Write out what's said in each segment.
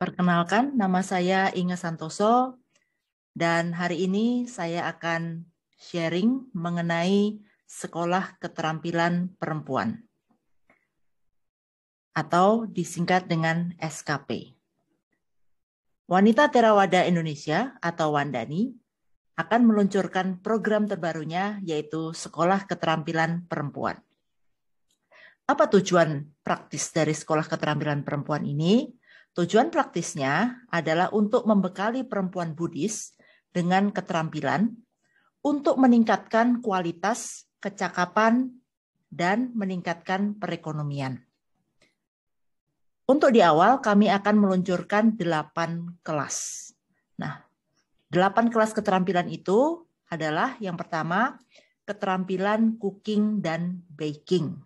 Perkenalkan, nama saya Inge Santoso, dan hari ini saya akan sharing mengenai Sekolah Keterampilan Perempuan, atau disingkat dengan SKP. Wanita Theravada Indonesia, atau Wandani, akan meluncurkan program terbarunya, yaitu Sekolah Keterampilan Perempuan. Apa tujuan praktis dari Sekolah Keterampilan Perempuan ini? Tujuan praktisnya adalah untuk membekali perempuan Buddhis dengan keterampilan untuk meningkatkan kualitas, kecakapan, dan meningkatkan perekonomian. Untuk di awal, kami akan meluncurkan 8 kelas. Nah, 8 kelas keterampilan itu adalah yang pertama, keterampilan cooking dan baking.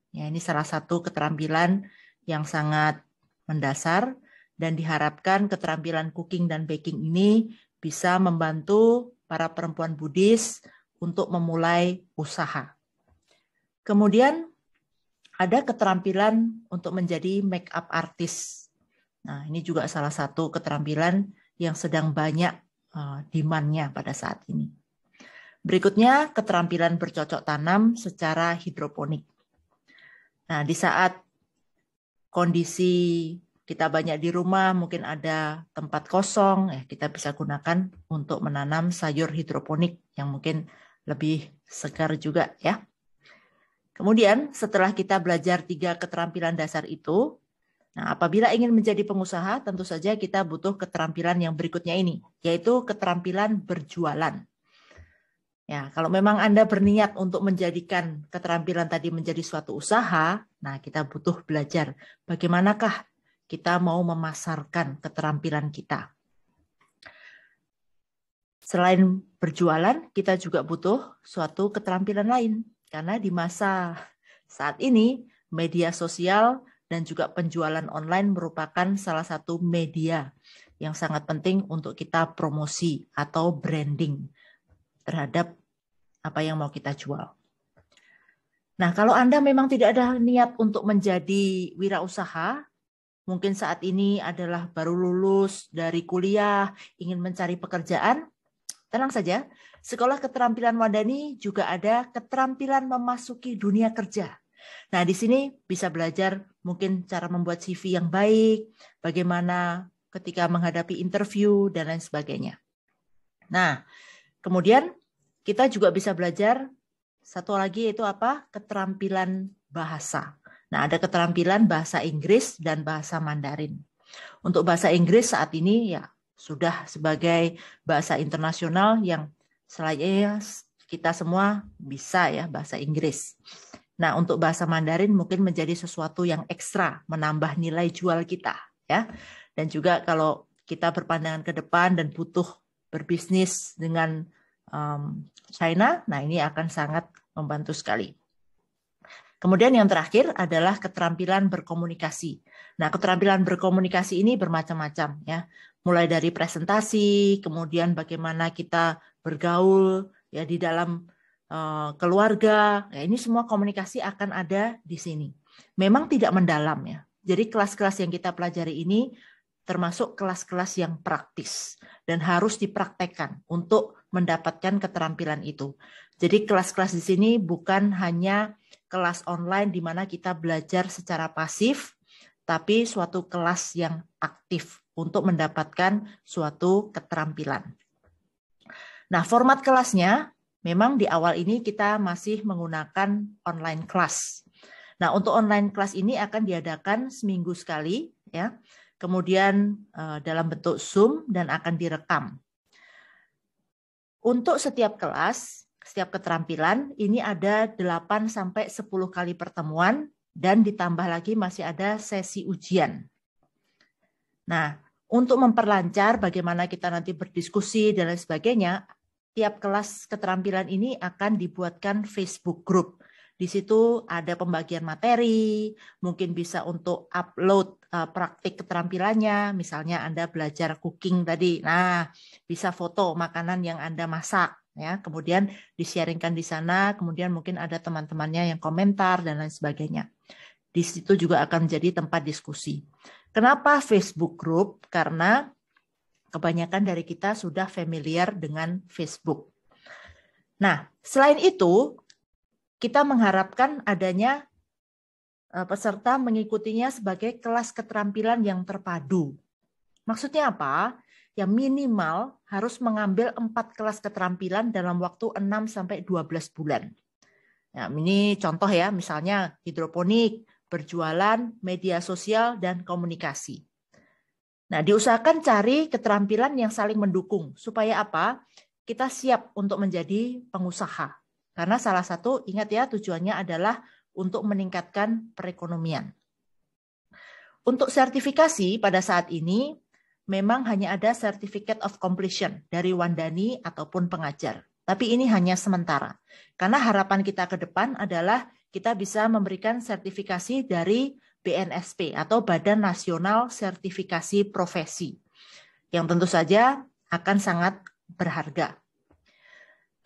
Ya, ini salah satu keterampilan yang sangat mendasar dan diharapkan keterampilan cooking dan baking ini bisa membantu para perempuan Buddhis untuk memulai usaha. Kemudian ada keterampilan untuk menjadi make up artist. Nah, ini juga salah satu keterampilan yang sedang banyak demand-nya pada saat ini. Berikutnya, keterampilan bercocok tanam secara hidroponik. Nah, di saat kondisi kita banyak di rumah, mungkin ada tempat kosong, kita bisa gunakan untuk menanam sayur hidroponik yang mungkin lebih segar juga ya. Kemudian setelah kita belajar 3 keterampilan dasar itu, nah apabila ingin menjadi pengusaha, tentu saja kita butuh keterampilan yang berikutnya ini, yaitu keterampilan berjualan. Ya, kalau memang Anda berniat untuk menjadikan keterampilan tadi menjadi suatu usaha, nah kita butuh belajar bagaimanakah kita mau memasarkan keterampilan kita. Selain berjualan, kita juga butuh suatu keterampilan lain. Karena di masa saat ini, media sosial dan juga penjualan online merupakan salah satu media yang sangat penting untuk kita promosi atau branding terhadap apa yang mau kita jual. Nah, kalau Anda memang tidak ada niat untuk menjadi wirausaha, mungkin saat ini adalah baru lulus dari kuliah, ingin mencari pekerjaan, tenang saja, Sekolah Keterampilan Wandani juga ada keterampilan memasuki dunia kerja. Nah, di sini bisa belajar mungkin cara membuat CV yang baik, bagaimana ketika menghadapi interview, dan lain sebagainya. Nah, kemudian kita juga bisa belajar satu lagi, yaitu apa? Keterampilan bahasa. Nah, ada keterampilan bahasa Inggris dan bahasa Mandarin. Untuk bahasa Inggris saat ini ya sudah sebagai bahasa internasional yang selain kita semua bisa ya bahasa Inggris. Nah, untuk bahasa Mandarin mungkin menjadi sesuatu yang ekstra, menambah nilai jual kita ya. Dan juga kalau kita berpandangan ke depan dan butuh berbisnis dengan China, nah ini akan sangat membantu sekali. Kemudian yang terakhir adalah keterampilan berkomunikasi. Nah, keterampilan berkomunikasi ini bermacam-macam ya. Mulai dari presentasi, kemudian bagaimana kita bergaul ya di dalam keluarga. Ya, ini semua komunikasi akan ada di sini. Memang tidak mendalam ya. Jadi kelas-kelas yang kita pelajari ini termasuk kelas-kelas yang praktis dan harus dipraktekkan untuk mendapatkan keterampilan itu. Jadi kelas-kelas di sini bukan hanya kelas online di mana kita belajar secara pasif, tapi suatu kelas yang aktif untuk mendapatkan suatu keterampilan. Nah, format kelasnya memang di awal ini kita masih menggunakan online class. Nah, untuk online class ini akan diadakan seminggu sekali ya. Kemudian dalam bentuk Zoom dan akan direkam. Untuk setiap kelas, setiap keterampilan, ini ada 8-10 kali pertemuan dan ditambah lagi masih ada sesi ujian. Nah, untuk memperlancar bagaimana kita nanti berdiskusi dan lain sebagainya, tiap kelas keterampilan ini akan dibuatkan Facebook group. Di situ ada pembagian materi, mungkin bisa untuk upload praktik keterampilannya, misalnya Anda belajar cooking tadi, nah bisa foto makanan yang Anda masak, ya, kemudian di-sharingkan di sana, kemudian mungkin ada teman-temannya yang komentar dan lain sebagainya. Di situ juga akan menjadi tempat diskusi. Kenapa Facebook Group? Karena kebanyakan dari kita sudah familiar dengan Facebook. Nah, selain itu, kita mengharapkan adanya peserta mengikutinya sebagai kelas keterampilan yang terpadu. Maksudnya apa? Ya minimal harus mengambil 4 kelas keterampilan dalam waktu 6-12 bulan. Nah, ini contoh ya, misalnya hidroponik, berjualan, media sosial, dan komunikasi. Nah, diusahakan cari keterampilan yang saling mendukung. Supaya apa? Kita siap untuk menjadi pengusaha. Karena salah satu, ingat ya, tujuannya adalah untuk meningkatkan perekonomian. Untuk sertifikasi pada saat ini, memang hanya ada Certificate of Completion dari Wandani ataupun pengajar. Tapi ini hanya sementara. Karena harapan kita ke depan adalah kita bisa memberikan sertifikasi dari BNSP atau Badan Nasional Sertifikasi Profesi. Yang tentu saja akan sangat berharga.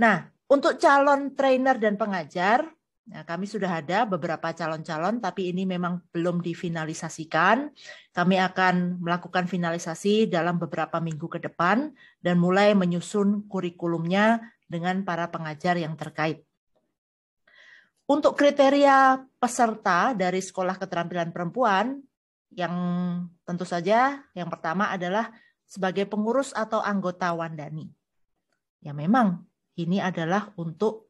Nah, untuk calon trainer dan pengajar, nah, kami sudah ada beberapa calon-calon, tapi ini memang belum difinalisasikan. Kami akan melakukan finalisasi dalam beberapa minggu ke depan dan mulai menyusun kurikulumnya dengan para pengajar yang terkait. Untuk kriteria peserta dari Sekolah Keterampilan Perempuan, yang tentu saja yang pertama adalah sebagai pengurus atau anggota Wandani. Ya memang ini adalah untuk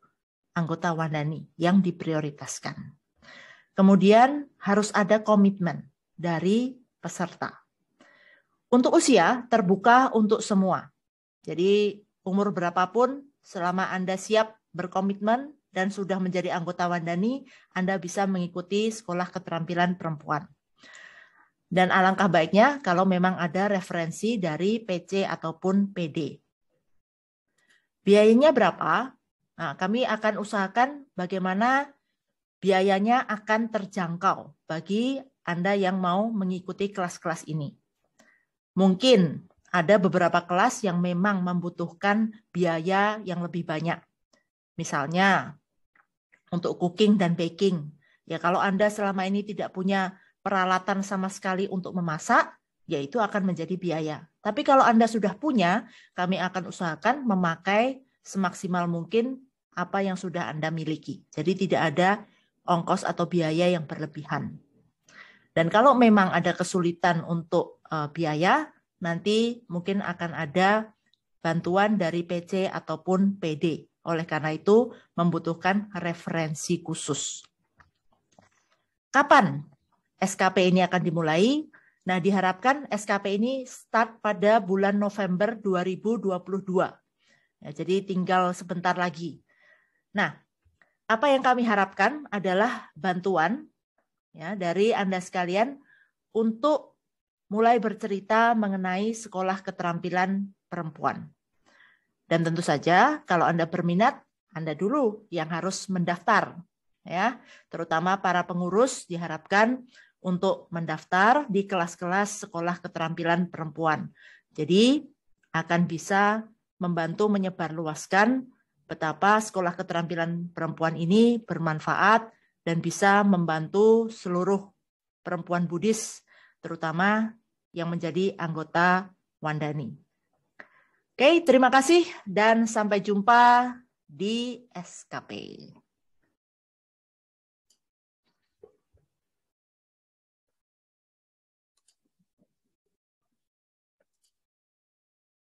anggota Wandani yang diprioritaskan. Kemudian harus ada komitmen dari peserta. Untuk usia terbuka untuk semua. Jadi umur berapapun selama Anda siap berkomitmen dan sudah menjadi anggota Wandani, Anda bisa mengikuti Sekolah Keterampilan Perempuan. Dan alangkah baiknya kalau memang ada referensi dari PC ataupun PD. Biayanya berapa? Nah, kami akan usahakan bagaimana biayanya akan terjangkau bagi Anda yang mau mengikuti kelas-kelas ini. Mungkin ada beberapa kelas yang memang membutuhkan biaya yang lebih banyak. Misalnya, untuk cooking dan baking. Ya, kalau Anda selama ini tidak punya peralatan sama sekali untuk memasak, ya itu akan menjadi biaya. Tapi kalau Anda sudah punya, kami akan usahakan memakai semaksimal mungkin apa yang sudah Anda miliki. Jadi tidak ada ongkos atau biaya yang berlebihan. Dan kalau memang ada kesulitan untuk biaya, nanti mungkin akan ada bantuan dari PC ataupun PD. Oleh karena itu, membutuhkan referensi khusus. Kapan SKP ini akan dimulai? Nah, diharapkan SKP ini start pada bulan November 2022. Ya, jadi tinggal sebentar lagi. Nah, apa yang kami harapkan adalah bantuan ya dari Anda sekalian untuk mulai bercerita mengenai Sekolah Keterampilan Perempuan. Dan tentu saja kalau Anda berminat, Anda dulu yang harus mendaftar. Ya, terutama para pengurus diharapkan untuk mendaftar di kelas-kelas Sekolah Keterampilan Perempuan. Jadi akan bisa membantu menyebarluaskan betapa Sekolah Keterampilan Perempuan ini bermanfaat dan bisa membantu seluruh perempuan Buddhis, terutama yang menjadi anggota Wandani. Oke, terima kasih dan sampai jumpa di SKP.